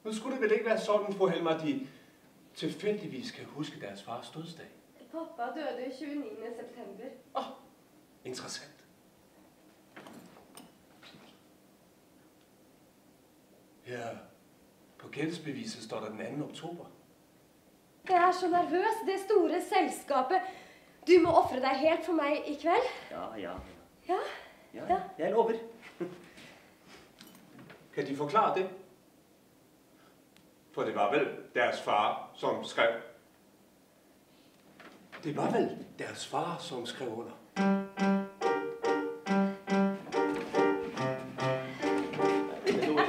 Nu skulle det vel ikke være sådan, fru Helmer, de tilfældigvis kan huske deres fars dødsdag. Pappa døde 29. september. Interessant. Her på gældsbeviset står der den 2. oktober. Jeg er så nervøs, det store selskapet. Du må ofre deg helt for meg i kveld. Ja. Ja. Jeg lover. Kan de forklare det? For det var vel deres far, som skrev. Det var vel deres far, som skrev under.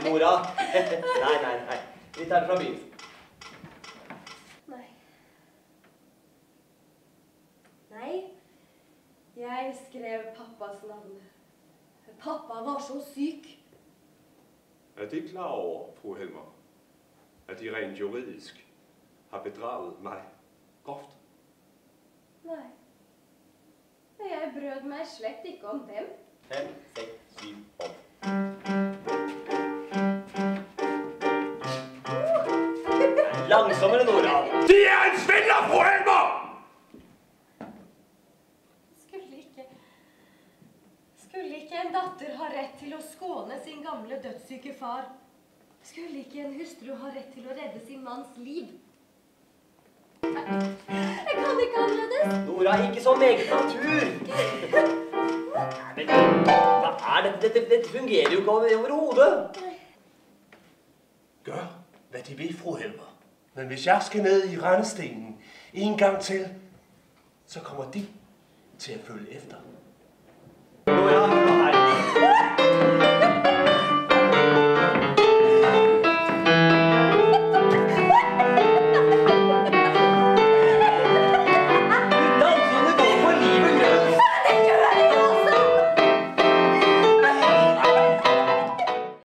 Nora. Nej. Vi tager det fra begynnelsen. Nei, jeg skrev pappas navn. Pappa var så syk. Er de klar over, fru Helmer, at de rent juridisk har bedraget mig groft? Nei. Jeg brød meg slett ikke om dem. 5, 6, 7, 8. Langsommere, Nora. De er en svindler, fru Helmer! Skulle ikke en datter ha rett til å skåne sin gamle dødssyke far? Skulle ikke en hustru ha rett til å redde sin manns liv? Jeg kan ikke annerledes. Nora, ikke så meget natur. Men hva er dette? Dette fungerer jo ikke overhodet. Gør, hvad de vil, fru Helmer. Men hvis jeg skal ned i rendestenen en gang til, så kommer de til at følge efter. Nora,